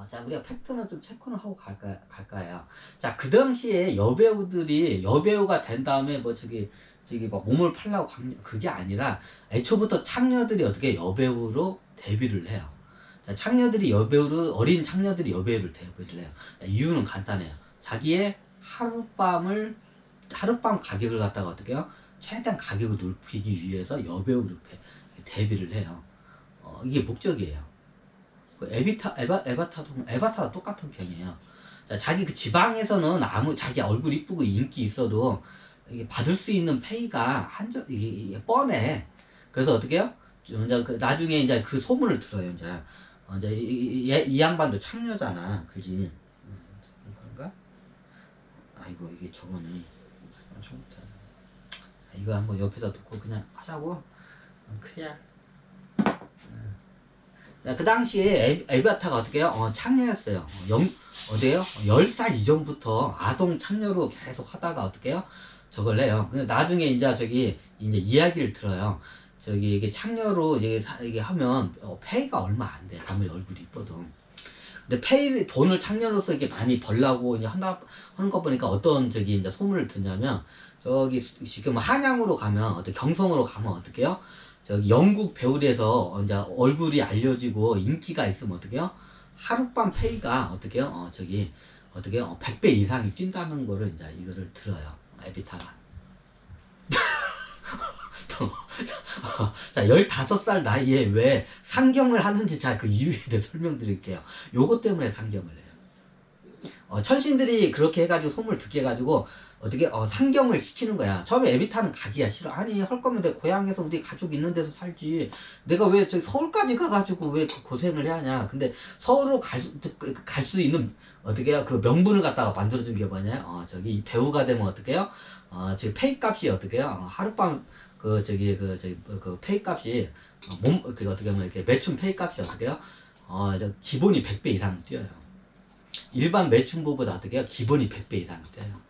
자, 우리가 팩트는 좀 체크를 하고 갈까요? 자, 그 당시에 여배우들이 여배우가 된 다음에 뭐 저기 뭐 몸을 팔라고 그게 아니라 애초부터 창녀들이 어떻게 여배우로 데뷔를 해요. 자, 창녀들이 여배우로 어린 창녀들이 여배우를 데뷔를 해요. 이유는 간단해요. 자기의 하룻밤 가격을 갖다가 어떻게 해요? 최대한 가격을 높이기 위해서 여배우로 데뷔를 해요. 이게 목적이에요. 그 에바타도 똑같은 경이에요. 자, 자기 그 지방에서는 자기 얼굴 이쁘고 인기 있어도 이게 받을 수 있는 페이가 이게 뻔해. 그래서 어떻게 해요? 이제 나중에 이제 그 소문을 들어요. 이제 이 양반도 창녀잖아. 그지? 좀 그런가? 아이고, 이게 저거네. 처음부터. 이거 한번 옆에다 놓고 그냥 하자고. 그래야. 그 당시에 에바타가 어떻게 해요? 창녀였어요. 어때요? 10살 이전부터 아동 창녀로 계속 하다가 어떻게 해요? 저걸 해요. 근데 나중에 이제 이야기를 들어요. 이게 창녀로 이게 하면 페이가 얼마 안 돼. 아무리 얼굴이 이뻐도. 근데 돈을 창녀로서 이렇게 많이 벌라고 이제 하는 거 보니까 어떤 이제 소문을 듣냐면, 지금 한양으로 가면, 경성으로 가면 어떻게 해요? 영국 배우에서 이제 얼굴이 알려지고 인기가 있으면 어떻게 해요? 하룻밤 페이가 어떻게 해요? 100배 이상이 뛴다는 거를 이제 이거를 들어요. 에비타가. 자, 15살 나이에 왜 상경을 하는지 그 이유에 대해 설명드릴게요. 요것 때문에 상경을 해요. 천신들이 그렇게 해가지고 소문을 듣게 해가지고 어떻게 상경을 시키는 거야. 처음에 에비타는 가기가 싫어. 아니, 할 거면 내 고향에서 우리 가족 있는 데서 살지. 내가 왜 서울까지 가가지고 왜 그 고생을 해야 하냐. 근데 서울로 갈 수 있는 어떻게 해요? 그 명분을 갖다가 만들어준 게 뭐냐. 이 배우가 되면 어떻게 해요? 지금 페이 값이 어떻게 해요? 하룻밤 그 페이 값이 어떻게 하면 이렇게 매춘 페이 값이 어떻게 해요? 기본이 100배 이상 뛰어요. 일반 매춘부보다 어떻게 해요? 기본이 100배 이상 뛰어요.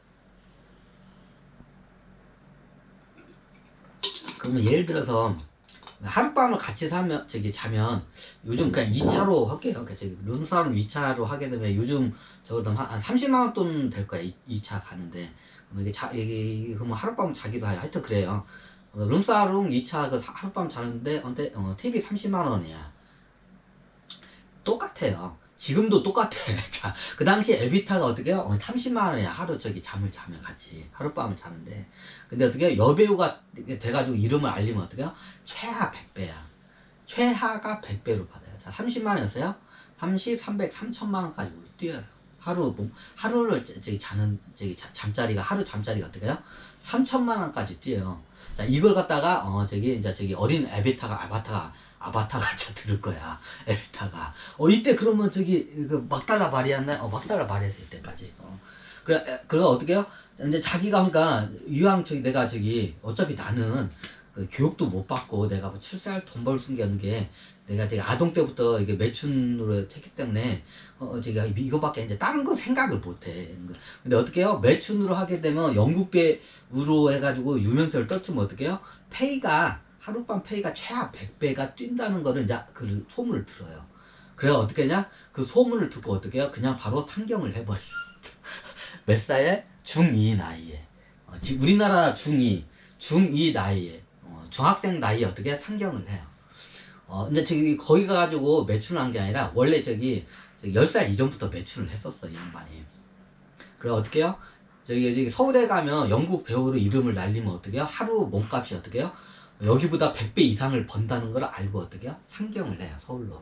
그러면 예를 들어서 하룻밤을 같이 자면 요즘 그냥 2차로 할게요. 그러니까 룸사롱 2차로 하게 되면 요즘 적어도 한 30만원 돈 될 거야. 2차 가는데. 그러면 이게 그러면 하룻밤 자기도 하여튼 그래요. 룸사롱 2차 하룻밤 자는데 TV 30만원이야. 똑같아요. 지금도 똑같아. 자, 그 당시 에비타가 어떻게 해요? 30만원이야. 하루 잠을 자면 같이. 하룻밤을 자는데. 근데 어떻게 해요? 여배우가 돼가지고 이름을 알리면 어떻게 해요? 최하 100배야. 최하가 100배로 받아요. 자, 30만원이었어요? 30, 300, 3천만원까지 뛰어요. 하루를 잠자리가, 하루 잠자리가 어떻게 해요? 3천만원까지 뛰어요. 자, 이걸 갖다가, 어린 아바타가 들을 거야. 에비타가. 이때 그러면 막달라 말이었나? 막달라 말이었어, 이때까지. 그래 어떻게 해요? 이제 자기가 그러니까, 내가 어차피 나는 그 교육도 못 받고 내가 뭐 출세할 돈 벌 수 있는 게 내가 되게 아동 때부터 이게 매춘으로 했기 때문에 이거밖에 이제 다른 거 생각을 못 해. 근데 어떻게 해요? 매춘으로 하게 되면 영국 배우로 해가지고 유명세를 떨치면 어떻게 해요? 하룻밤 페이가 최하 100배가 뛴다는 거를 이제 그 소문을 들어요. 그래야 어떻게 하냐? 그 소문을 듣고 어떻게 해요? 그냥 바로 상경을 해버려요. 몇 살에? 중2 나이에. 우리나라 중2 나이에. 중학생 나이에 어떻게 상경을 해요. 이제 거기 가가지고 매춘을 한 게 아니라 원래 10살 이전부터 매춘을 했었어, 이 양반이. 그래 어떻게 해요? 서울에 가면 영국 배우로 이름을 날리면 어떻게 해요? 하루 몸값이 어떻게 해요? 여기보다 100배 이상을 번다는 걸 알고 어떻게 해요? 상경을 해요, 서울로.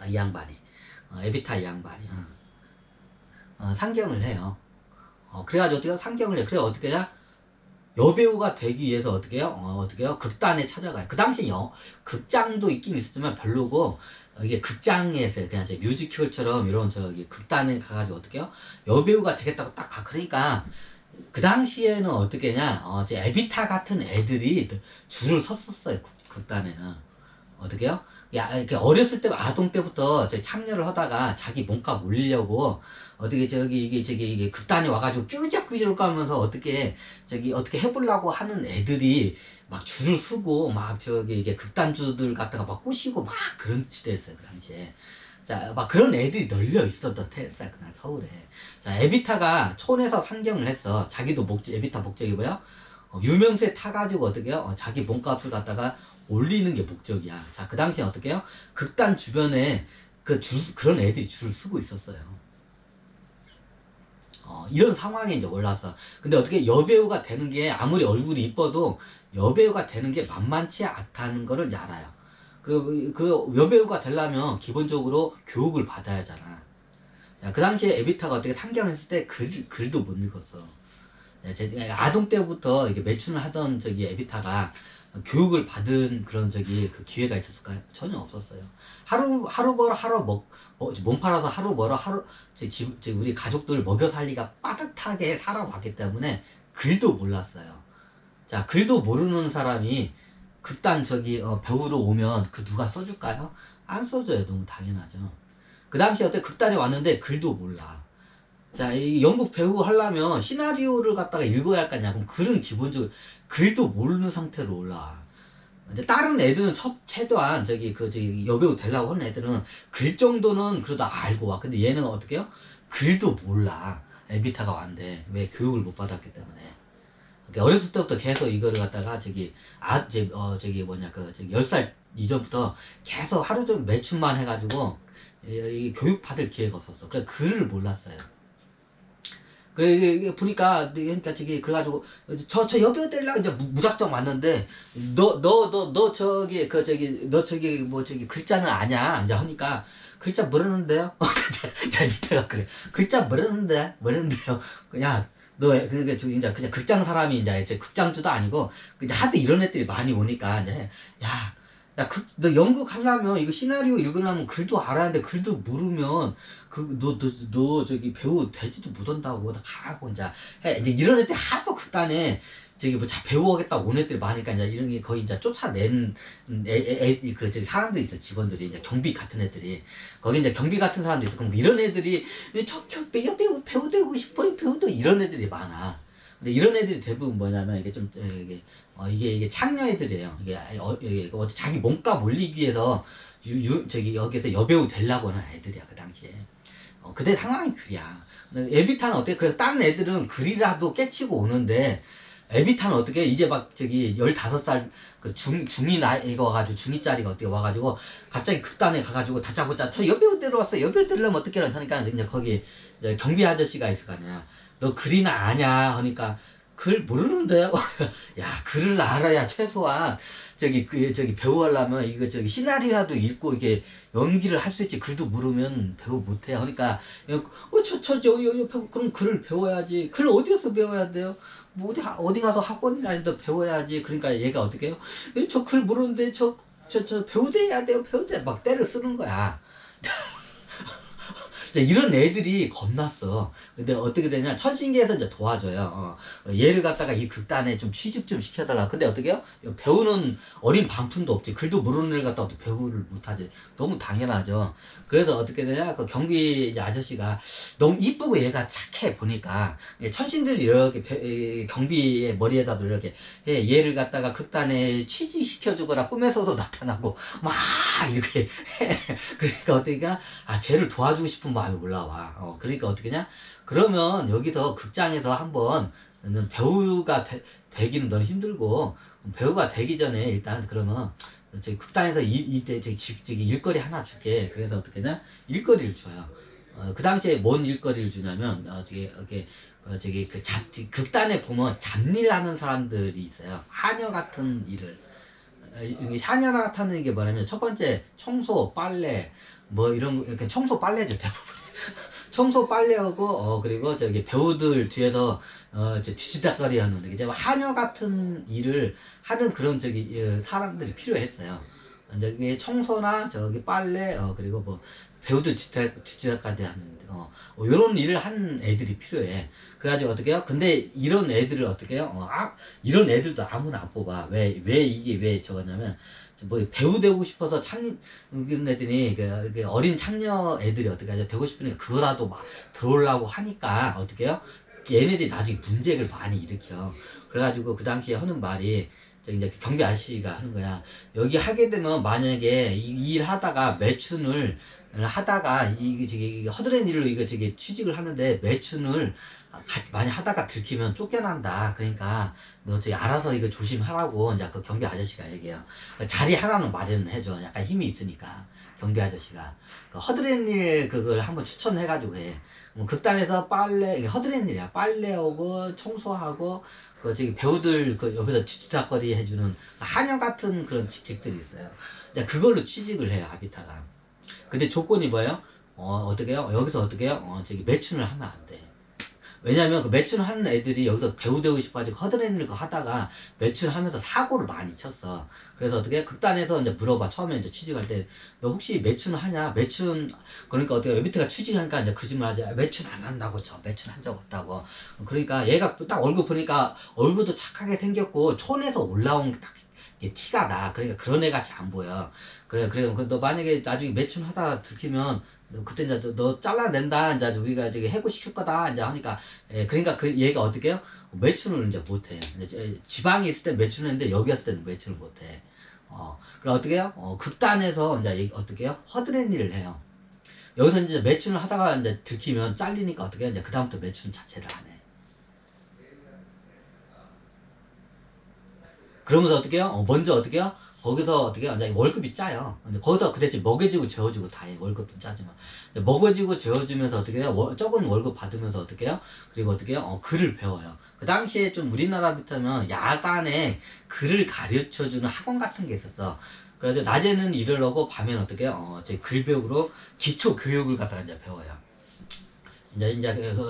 이 양반이. 에비타 이 양반이. 상경을 해요. 그래가지고 어떻게 해요? 상경을 해요. 그래 어떻게 해요? 여배우가 되기 위해서 어떻게 해요? 어떻게 해요? 극단에 찾아가요. 그 당시 극장도 있긴 있었지만 별로고, 이게 극장에서 그냥 뮤지컬처럼 이런 극단에 가가지고 어떻게 해요? 여배우가 되겠다고 딱 가. 그러니까, 그 당시에는 어떻게 했냐, 에비타 같은 애들이 줄을 섰었어요, 극단에는. 어떻게 해요? 이렇게 어렸을 때, 아동 때부터 참여를 하다가 자기 몸값 올리려고, 이게 극단에 와가지고 뀨적뀨적 가면서 어떻게 해보려고 하는 애들이 막 줄을 서고, 이게 극단주들 갖다가 막 꼬시고 막 그런 시대였어요, 그 당시에. 자, 막 그런 애들이 널려 있었던 테였어요, 그날 서울에. 자, 에비타가 촌에서 상경을 했어. 자기도 에비타 목적이 뭐야? 유명세 타가지고 어떻게 해요? 자기 몸값을 갖다가 올리는 게 목적이야. 자, 그 당시에 어떻게 해요? 극단 주변에 그런 애들이 줄을 서고 있었어요. 이런 상황에 이제 올라서. 근데 어떻게 여배우가 되는 게 아무리 얼굴이 이뻐도 여배우가 되는 게 만만치 않다는 거를 이제 알아요. 그리고 그 여배우가 되려면 기본적으로 교육을 받아야 하잖아. 야, 그 당시에 에비타가 어떻게 상경했을 때 글도 못 읽었어. 야, 아동 때부터 이게 매춘을 하던 에비타가 교육을 받은 그런 그 기회가 있었을까요? 전혀 없었어요. 하루 벌어 몸 팔아서 하루 벌어 우리 가족들 먹여 살리가 빠듯하게 살아왔기 때문에 글도 몰랐어요. 자, 글도 모르는 사람이 극단 배우로 오면 그 누가 써줄까요? 안 써줘요. 너무 당연하죠. 그 당시에 어때 극단에 왔는데 글도 몰라. 자, 이 연극 배우 하려면 시나리오를 갖다가 읽어야 할 거 아니야. 그럼 글은 기본적으로 글도 모르는 상태로 올라와. 이제 다른 애들은 최대한 여배우 되려고 하는 애들은 글 정도는 그래도 알고 와. 근데 얘는 어떻게 해요? 글도 몰라. 에비타가 왔는데 왜 교육을 못 받았기 때문에. 어렸을 때부터 계속 이거를 갖다가 10살 이전부터 계속 하루 종일 매춘만 해가지고 교육 받을 기회가 없었어. 그래 글을 몰랐어요. 그래 이게 보니까 그러니까 그래가지고 저 여배우 되려고 이제 무작정 왔는데 글자는 아냐 이제 하니까 글자 모르는데요. 자 밑에가 그래 글자 모르는데요. 그냥 그러니까 이제 그냥 극장 사람이 이제 극장주도 아니고 그냥 하도 이런 애들이 많이 오니까 이제 너 연극 하려면 이거 시나리오 읽으려면 글도 알아야 하는데 글도 모르면 너 배우 되지도 못한다고 나 가라고 이제 해. 이제 이런 애들 하도 극단에 배우 하겠다고 온 애들이 많으니까 이제 이런 게 거의 이제 쫓아낸 사람들이 있어. 직원들이 이제 경비 같은 애들이 거기 이제 경비 같은 사람도 있어. 그럼 이런 애들이 배우 되고 싶어요. 배우도 이런 애들이 많아. 근데 이런 애들이 대부분 뭐냐면 이게 창녀 애들이에요. 이게 자기 몸값 올리기 위해서 여기서 여배우 되려고 하는 애들이야 그 당시에. 그때 상황이 그래야. 에비타는 어때? 그래서 다른 애들은 글이라도 깨치고 오는데 에비타는 어떻게 이제 15살 중이 나이가 와가지고 중이짜리가 어떻게 와가지고 갑자기 극단에 가가지고 다짜고짜 저 여배우 데려왔어. 여배우 데려면 어떻게 하니까 이제 거기 이제 경비 아저씨가 있을 거 아니야. 너 글이나 아냐 하니까 글 모르는데요. 야 글을 알아야 최소한 배우 하려면 이거 시나리오도 읽고 이게 연기를 할 수 있지. 글도 모르면 배우 못해. 그러니까 그럼 글을 배워야지. 글 어디서 배워야 돼요? 뭐 어디 가서 학원이나 아닌데 배워야지. 그러니까 얘가 어떻게 해요? 저 글 모르는데 저 배우 돼야 돼요. 배우 돼 막 때를 쓰는 거야. 이런 애들이 겁났어. 근데 어떻게 되냐? 천신계에서 이제 도와줘요. 얘를 갖다가 이 극단에 좀 취직 좀 시켜달라. 근데 어떻게 해요? 배우는 어린 반푼도 없지. 글도 모르는 애를 갖다가 어떻게 배우를 못하지. 너무 당연하죠. 그래서 어떻게 되냐? 그 경비 아저씨가 너무 이쁘고 얘가 착해 보니까 천신들이 이렇게 경비의 머리에다도 이렇게 얘를 갖다가 극단에 취직시켜주거나 꿈에서도 나타나고 막 이렇게 해. 그러니까 어떻게 쟤를 도와주고 싶은 마음이 올라와. 그러니까 어떻게냐? 그러면 여기서 극장에서 한번 너는 배우가 되기는 너는 힘들고 배우가 되기 전에 일단 그러면 극단에서 일거리 하나 줄게. 그래서 어떻게냐? 일거리를 줘요. 그 당시에 뭔 일거리를 주냐면 극단에 보면 잡일 하는 사람들이 있어요. 하녀 같은 일을. 하녀 같은 게 뭐냐면 첫 번째 청소, 빨래 뭐 이런 거 이렇게 청소 빨래죠 대부분. 청소 빨래하고 그리고 배우들 뒤에서 뒤치다거리 하는 이제 하녀 같은 일을 하는 그런 사람들이 필요했어요. 이제 청소나 빨래 그리고 뭐 배우들 뒤치다거리 하는 요런 일을 한 애들이 필요해. 그래가지고 어떻게 해요? 근데 이런 애들을 어떻게 해요? 이런 애들도 아무나 안 뽑아. 왜 저거냐면 뭐 배우 되고 싶어서 이런 애들이 어린 창녀 애들이 어떻게 하죠? 되고 싶으니까 그거라도 막 들어오려고 하니까 어떻게 해요? 얘네들이 나중에 문제를 많이 일으켜. 그래가지고 그 당시에 하는 말이 이제 경비 아저씨가 하는 거야. 여기 하게 되면 만약에 이 일 하다가 매춘을 하다가 이게 저기 허드렛 일로 이거 저기 취직을 하는데 매춘을 많이 하다가 들키면 쫓겨난다. 그러니까 너 저기 알아서 이거 조심하라고 이제 그 경비 아저씨가 얘기해요. 자리 하나는 마련을 해줘. 약간 힘이 있으니까 경비 아저씨가 그 허드렛 일 그걸 한번 추천해가지고 해. 뭐 극단에서 빨래 이게 허드렛 일이야. 빨래하고 청소하고 그 저기 배우들 그 옆에서 뒤치다거리 해주는 한영 같은 그런 직책들이 있어요. 이제 그걸로 취직을 해요 아비타가. 근데 조건이 뭐예요? 어떻게 해요? 여기서 어떻게 해요? 저기 매춘을 하면 안 돼. 왜냐면 그 매춘을 하는 애들이 여기서 배우 되고 싶어가지고 허드렛 일 하다가 매춘을 하면서 사고를 많이 쳤어. 그래서 어떻게 극단에서 이제 물어봐. 처음에 이제 취직할 때 너 혹시 매춘을 하냐? 매춘 그러니까 어떻게 에비트가 취직하니까 이제 거짓말하지. 매춘 안 한다고 저 매춘 한 적 없다고. 그러니까 얘가 딱 얼굴 보니까 얼굴도 착하게 생겼고 촌에서 올라온 딱 이게 티가 나. 그러니까 그런 애 같이 안 보여. 그래 너 만약에 나중에 매춘 하다 들키면 그때 이제 너 잘라낸다. 이제 우리가 저기 해고시킬 거다. 이제 하니까 그러니까 그 얘가 어떻게 해요? 매춘을 이제 못해. 이제 지방에 있을 때 매춘을 했는데 여기 왔을 때는 매춘을 못해. 그럼 어떻게 해요? 극단에서 이제 어떻게 해요? 허드렛 일을 해요. 여기서 이제 매춘을 하다가 이제 들키면 잘리니까 어떻게 해요? 이제 그다음부터 매춘 자체를 안 해. 그러면서 어떻게 해요? 먼저 어떻게 해요? 거기서 어떻게 해요? 이제 월급이 짜요. 근데 거기서 그 대신 먹여주고 재워주고 다 해. 월급은 짜지만. 먹여주고 재워주면서 어떻게 해요? 적은 월급 받으면서 어떻게 해요? 그리고 어떻게 해요? 글을 배워요. 그 당시에 좀 우리나라 비타면 야간에 글을 가르쳐주는 학원 같은 게 있었어. 그래서 낮에는 일을 하고 밤에는 어떻게 해요? 제 글배우로 기초 교육을 갖다가 이제 배워요. 이제 그래서